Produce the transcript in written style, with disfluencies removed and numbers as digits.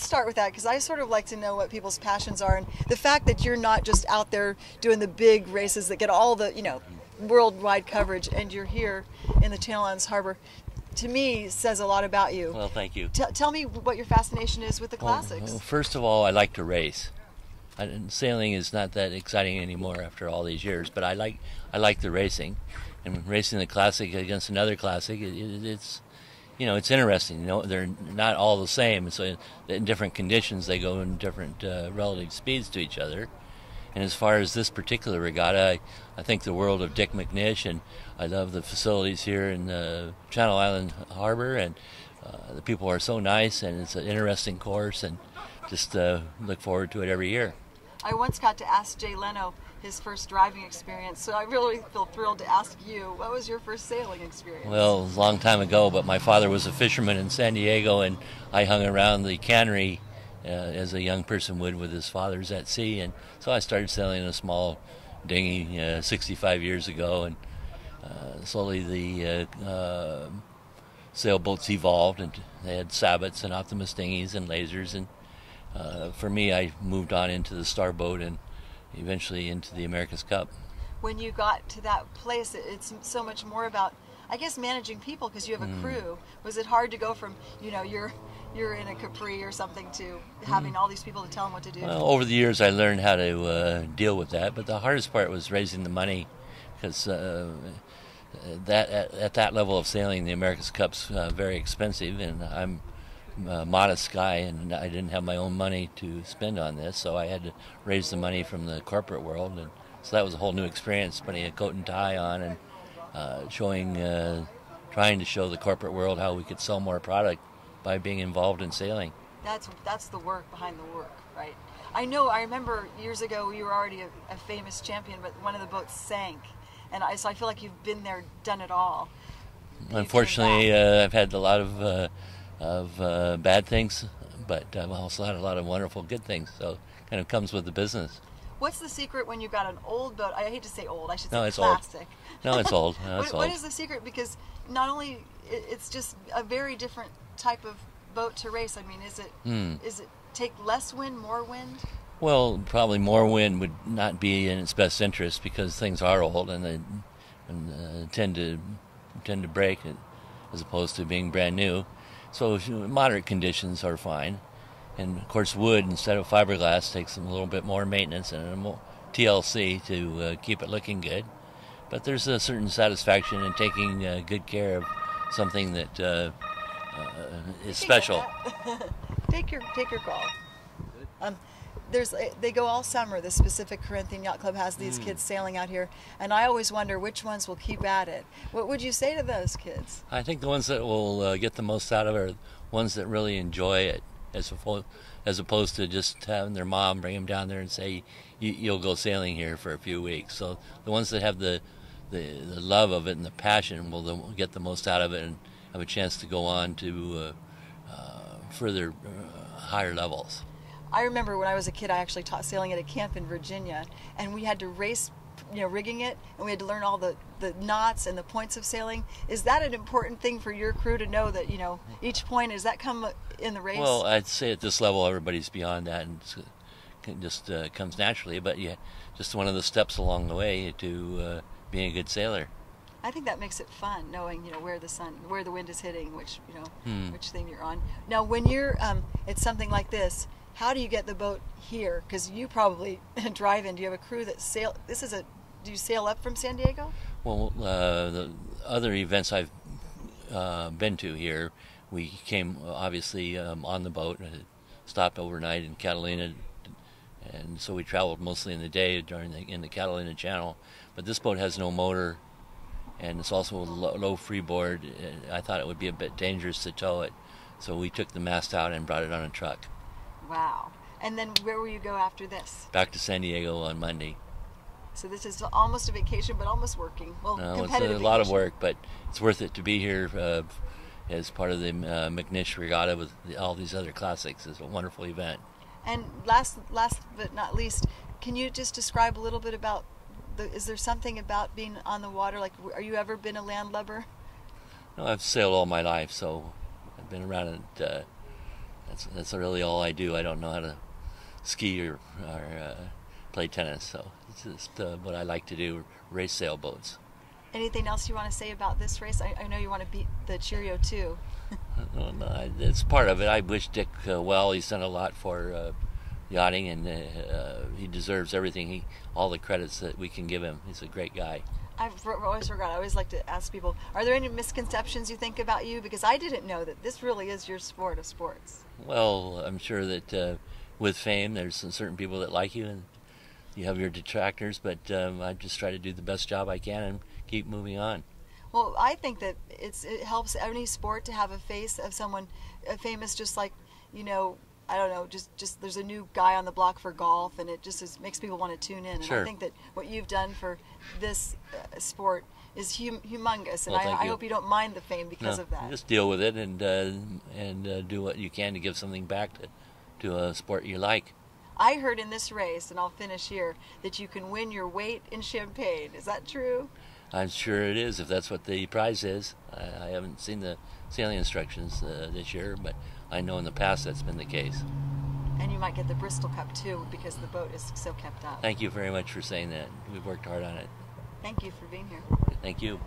let's start with that, because I sort of like to know what people's passions are, and the fact that you're not just out there doing the big races that get all the, worldwide coverage, and you're here in the Channel Islands Harbor, to me says a lot about you. Well, thank you. Tell me what your fascination is with the classics. Well, first of all, I like to race. Sailing is not that exciting anymore after all these years, but I like the racing, and racing the classic against another classic, it's interesting. They're not all the same, so in different conditions they go in different relative speeds to each other. And as far as this particular regatta, I think the world of Dick McNish, and I love the facilities here in Channel Island Harbor, and the people are so nice, and it's an interesting course, and just look forward to it every year. I once got to ask Jay Leno his first driving experience, so I really feel thrilled to ask you, what was your first sailing experience? Well, it was a long time ago, but my father was a fisherman in San Diego, and I hung around the cannery as a young person would with his fathers at sea, and so I started sailing in a small dinghy 65 years ago, and slowly the sailboats evolved, and they had sabots and Optimus dinghies and lasers, and for me, I moved on into the starboat and eventually into the America's Cup. When you got to that place, it's so much more about, I guess, managing people, because you have a crew. Was it hard to go from, you're in a Capri or something, to having all these people to tell them what to do? Well, over the years, I learned how to deal with that, but the hardest part was raising the money, because at that level of sailing, the America's Cup's very expensive, and I'm a modest guy, and I didn't have my own money to spend on this, so I had to raise the money from the corporate world, and so that was a whole new experience, putting a coat and tie on and trying to show the corporate world how we could sell more product by being involved in sailing. That's the work behind the work, right? I remember years ago you were already a famous champion, but one of the boats sank, and so I feel like you've been there, done it all. Unfortunately, I've had a lot of bad things, but I've also had a lot of wonderful good things, so it kind of comes with the business. What's the secret when you've got an old boat? I hate to say old, I should say no, it's plastic. Old. No, it's old. No, it's what old. is the secret? Because not only, it's just a very different type of boat to race. I mean, is it take less wind, more wind? Well, probably more wind would not be in its best interest, because things are old and they tend to break as opposed to being brand new. So moderate conditions are fine. And of course, wood instead of fiberglass takes a little bit more maintenance and more TLC to keep it looking good. But there's a certain satisfaction in taking good care of something that is special. Take your call. They go all summer. This Pacific Corinthian Yacht Club has these kids sailing out here, and I always wonder which ones will keep at it. What would you say to those kids? I think the ones that will get the most out of it are ones that really enjoy it, as opposed to just having their mom bring them down there and say, you'll go sailing here for a few weeks. So the ones that have the love of it and the passion will get the most out of it and have a chance to go on to further higher levels. I remember when I was a kid, I actually taught sailing at a camp in Virginia, and we had to race, rigging it, and we had to learn all the knots and the points of sailing. Is that an important thing for your crew to know, that each point, does that come in the race? Well, I'd say at this level everybody's beyond that, and it just comes naturally, but yeah, just one of the steps along the way to being a good sailor. I think that makes it fun, knowing where the wind is hitting, which thing you're on. Now, when you're at something like this, how do you get the boat here? Because you probably drive in. Do you have a crew that sail? Do you sail up from San Diego? Well, the other events I've been to here, we came obviously on the boat, stopped overnight in Catalina, and so we traveled mostly in the day in the Catalina Channel. But this boat has no motor, and it's also a low freeboard. I thought it would be a bit dangerous to tow it, so we took the mast out and brought it on a truck. Wow. And then where will you go after this? Back to San Diego on Monday. So this is almost a vacation, but almost working. Well, no, it's competitive a lot of vacation. work, but it's worth it to be here as part of the McNish Regatta with all these other classics. It's a wonderful event. And last but not least, can you just describe a little bit about, is there something about being on the water? Like, are you ever been a landlubber? No, I've sailed all my life, so I've been around it That's really all I do. I don't know how to ski or play tennis, so it's just what I like to do, race sailboats. Anything else you want to say about this race? I know you want to beat the Cheerio too. No, it's part of it. I wish Dick well. He's done a lot for yachting, and he deserves everything. All the credits that we can give him. He's a great guy. I've always forgot. I always like to ask people, are there any misconceptions you think about you? Because I didn't know that this really is your sport of sports. Well, I'm sure that with fame, there's certain people that like you, and you have your detractors, but I just try to do the best job I can and keep moving on. Well, I think that it helps any sport to have a face of someone famous, just like, I don't know, just there's a new guy on the block for golf, and it just makes people want to tune in. Sure. And I think that what you've done for this sport is humongous, and Well, I hope you don't mind the fame because of that. Just deal with it and do what you can to give something back to a sport you like. I heard in this race, and I'll finish here, that you can win your weight in champagne. Is that true? I'm sure it is, if that's what the prize is. I haven't seen the sailing instructions this year, but I know in the past that's been the case. And you might get the Bristol Cup too, because the boat is so kept up. Thank you very much for saying that. We've worked hard on it. Thank you for being here. Thank you.